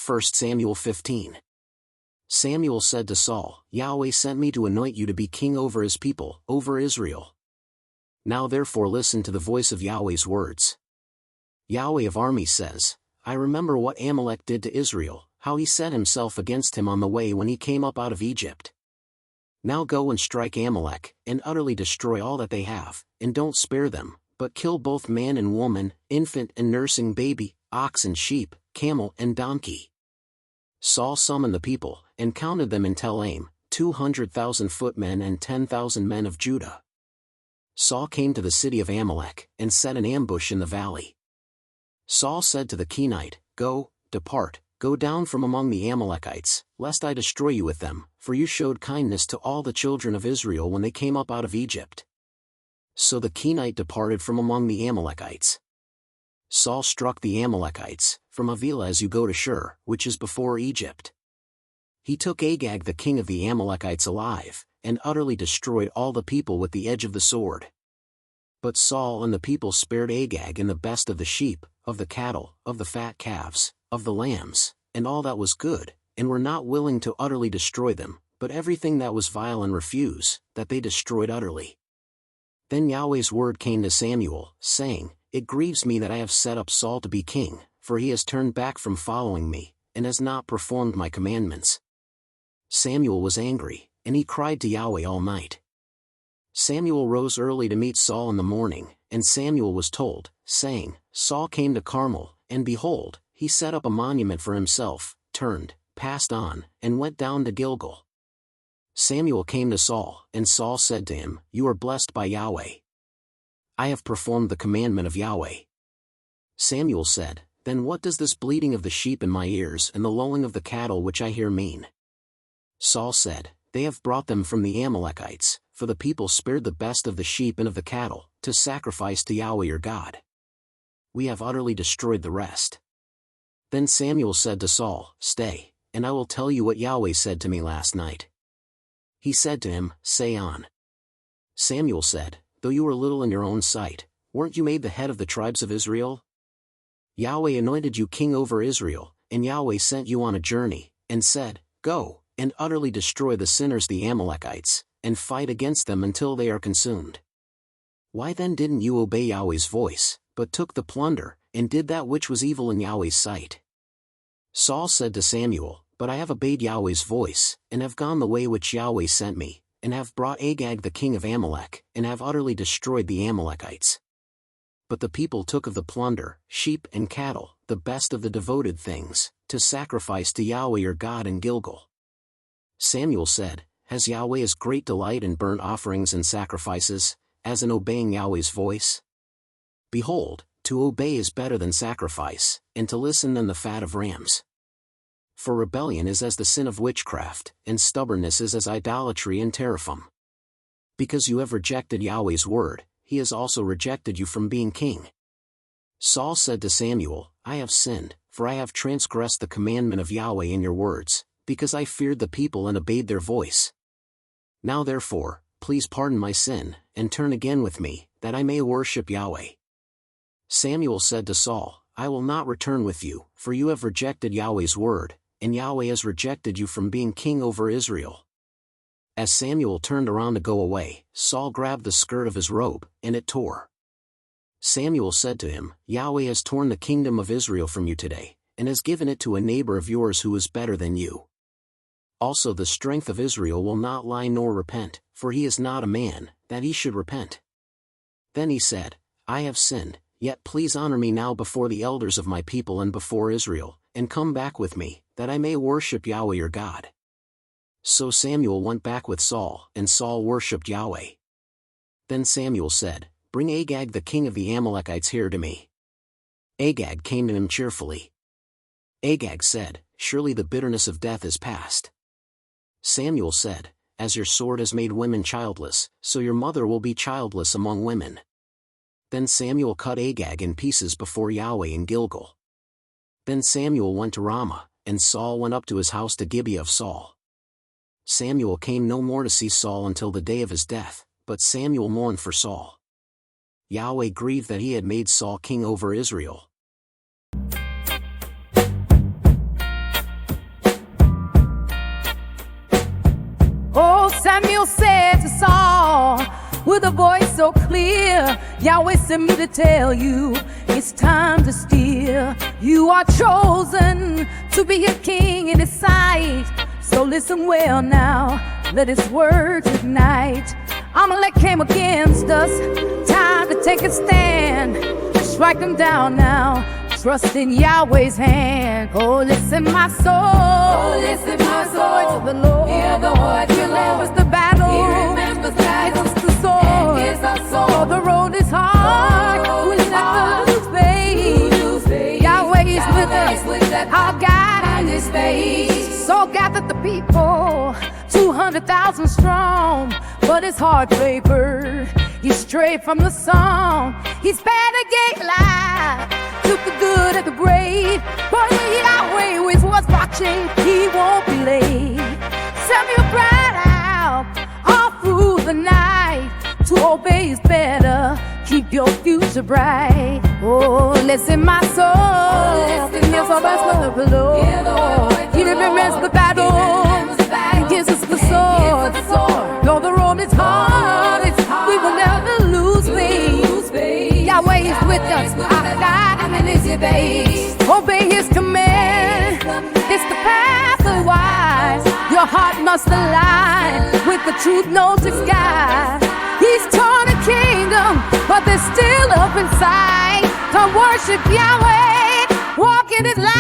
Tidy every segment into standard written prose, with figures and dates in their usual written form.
1 Samuel 15. Samuel said to Saul, Yahweh sent me to anoint you to be king over his people, over Israel. Now therefore listen to the voice of Yahweh's words. Yahweh of armies says, I remember what Amalek did to Israel, how he set himself against him on the way when he came up out of Egypt. Now go and strike Amalek, and utterly destroy all that they have, and don't spare them, but kill both man and woman, infant and nursing baby, ox and sheep, camel and donkey. Saul summoned the people, and counted them in Tel Aim, 200,000 footmen and 10,000 men of Judah. Saul came to the city of Amalek, and set an ambush in the valley. Saul said to the Kenite, Depart, go down from among the Amalekites, lest I destroy you with them, for you showed kindness to all the children of Israel when they came up out of Egypt. So the Kenite departed from among the Amalekites. Saul struck the Amalekites, from Avila as you go to Shur, which is before Egypt. He took Agag the king of the Amalekites alive, and utterly destroyed all the people with the edge of the sword. But Saul and the people spared Agag and the best of the sheep, of the cattle, of the fat calves, of the lambs, and all that was good, and were not willing to utterly destroy them, but everything that was vile and refuse, that they destroyed utterly. Then Yahweh's word came to Samuel, saying, It grieves me that I have set up Saul to be king, for he has turned back from following me, and has not performed my commandments. Samuel was angry, and he cried to Yahweh all night. Samuel rose early to meet Saul in the morning, and Samuel was told, saying, Saul came to Carmel, and behold, he set up a monument for himself, turned, passed on, and went down to Gilgal. Samuel came to Saul, and Saul said to him, You are blessed by Yahweh. I have performed the commandment of Yahweh. Samuel said, Then what does this bleating of the sheep in my ears and the lowing of the cattle which I hear mean? Saul said, They have brought them from the Amalekites, for the people spared the best of the sheep and of the cattle, to sacrifice to Yahweh your God. We have utterly destroyed the rest. Then Samuel said to Saul, Stay, and I will tell you what Yahweh said to me last night. He said to him, Say on. Samuel said, Though you were little in your own sight, weren't you made the head of the tribes of Israel? Yahweh anointed you king over Israel, and Yahweh sent you on a journey, and said, Go, and utterly destroy the sinners the Amalekites, and fight against them until they are consumed. Why then didn't you obey Yahweh's voice, but took the plunder, and did that which was evil in Yahweh's sight? Saul said to Samuel, But I have obeyed Yahweh's voice, and have gone the way which Yahweh sent me, and have brought Agag the king of Amalek, and have utterly destroyed the Amalekites. But the people took of the plunder, sheep and cattle, the best of the devoted things, to sacrifice to Yahweh your God in Gilgal. Samuel said, Has Yahweh as great delight in burnt offerings and sacrifices, as in obeying Yahweh's voice? Behold, to obey is better than sacrifice, and to listen than the fat of rams. For rebellion is as the sin of witchcraft, and stubbornness is as idolatry and teraphim. Because you have rejected Yahweh's word, he has also rejected you from being king. Saul said to Samuel, I have sinned, for I have transgressed the commandment of Yahweh in your words, because I feared the people and obeyed their voice. Now therefore, please pardon my sin, and turn again with me, that I may worship Yahweh. Samuel said to Saul, I will not return with you, for you have rejected Yahweh's word, and Yahweh has rejected you from being king over Israel. As Samuel turned around to go away, Saul grabbed the skirt of his robe, and it tore. Samuel said to him, Yahweh has torn the kingdom of Israel from you today, and has given it to a neighbor of yours who is better than you. Also the strength of Israel will not lie nor repent, for he is not a man, that he should repent. Then he said, I have sinned, yet please honor me now before the elders of my people and before Israel, and come back with me, that I may worship Yahweh your God. So Samuel went back with Saul, and Saul worshipped Yahweh. Then Samuel said, Bring Agag the king of the Amalekites here to me. Agag came to him cheerfully. Agag said, Surely the bitterness of death is past. Samuel said, As your sword has made women childless, so your mother will be childless among women. Then Samuel cut Agag in pieces before Yahweh in Gilgal. Then Samuel went to Ramah, and Saul went up to his house to Gibeah of Saul. Samuel came no more to see Saul until the day of his death, but Samuel mourned for Saul. Yahweh grieved that he had made Saul king over Israel. Samuel said to Saul, with a voice so clear, Yahweh sent me to tell you, it's time to steer. You are chosen to be a king in his sight. So listen well now, let his word ignite. Amalek came against us, time to take a stand. Strike them down now, trust in Yahweh's hand. Oh, listen my soul, oh, listen my soul, to the Lord. Hear the word, he remembers the battle, he remembers that it's the sword, and gives us sword. Oh, the road is hard, oh, we'll never lose faith. Yahweh is with us, our God and his face. So gathered the people, 200,000 strong, but his heart wavered. He strayed from the song. He spared the gate life, took the good and the great. But Yahweh always was watching, he won't be late. Samuel cried out all through the night, to obey is better, keep your future bright. Oh, listen my soul, oh, listen my soul. The Lord. He remembers the battle, he gives us the sword. Though the road is hard, we will never lose faith. Yahweh is with us, our God and his base. Obey his command, it's the path of the wise. Your heart must align with the truth, no disguise. He's torn a kingdom, but they're still up inside. Come worship Yahweh, walk in his light.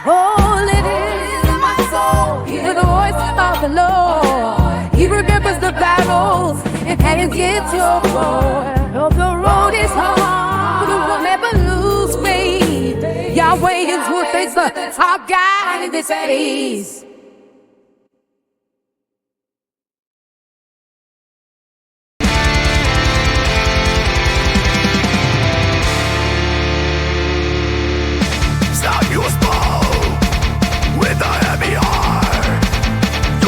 Oh, let it in my soul, hear the voice of the Lord. He remembers the battles and gives your joy. Oh, the road is hard, but we'll never lose faith. Yahweh is with us, our God in this age.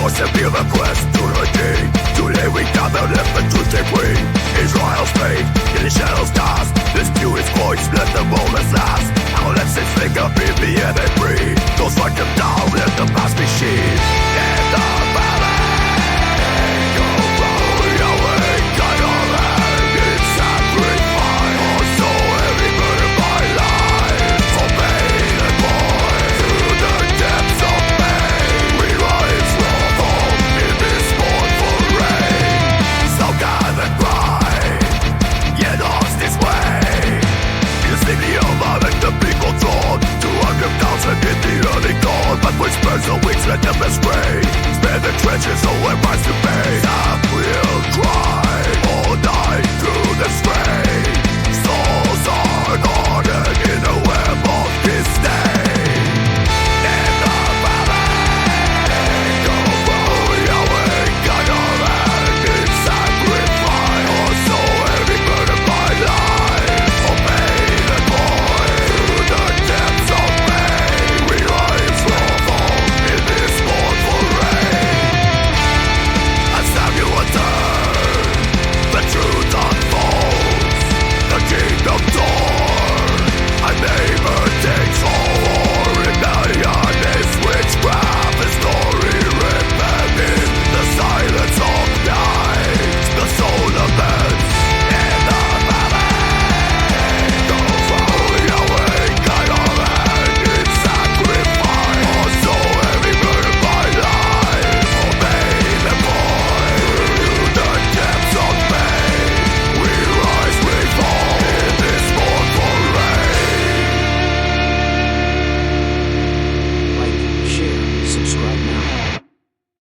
Severe request to the king. Today we gather, let the truth take wing. Israel's faith in the shadows cast. This spew is voice, let the moments last. Our lips and finger be and they breathe. Don't strike them down, let the past be sheathed. In the valley, go roll Yahweh, God already in sacrifice. Oh, so heavy burden by life. For pain and void, through the depths of pain, we rise from in the early dawn, but which burns the wings, let them astray. Spare the trenches, so it rise to pay. That will cry all night through the strain. Souls are gone.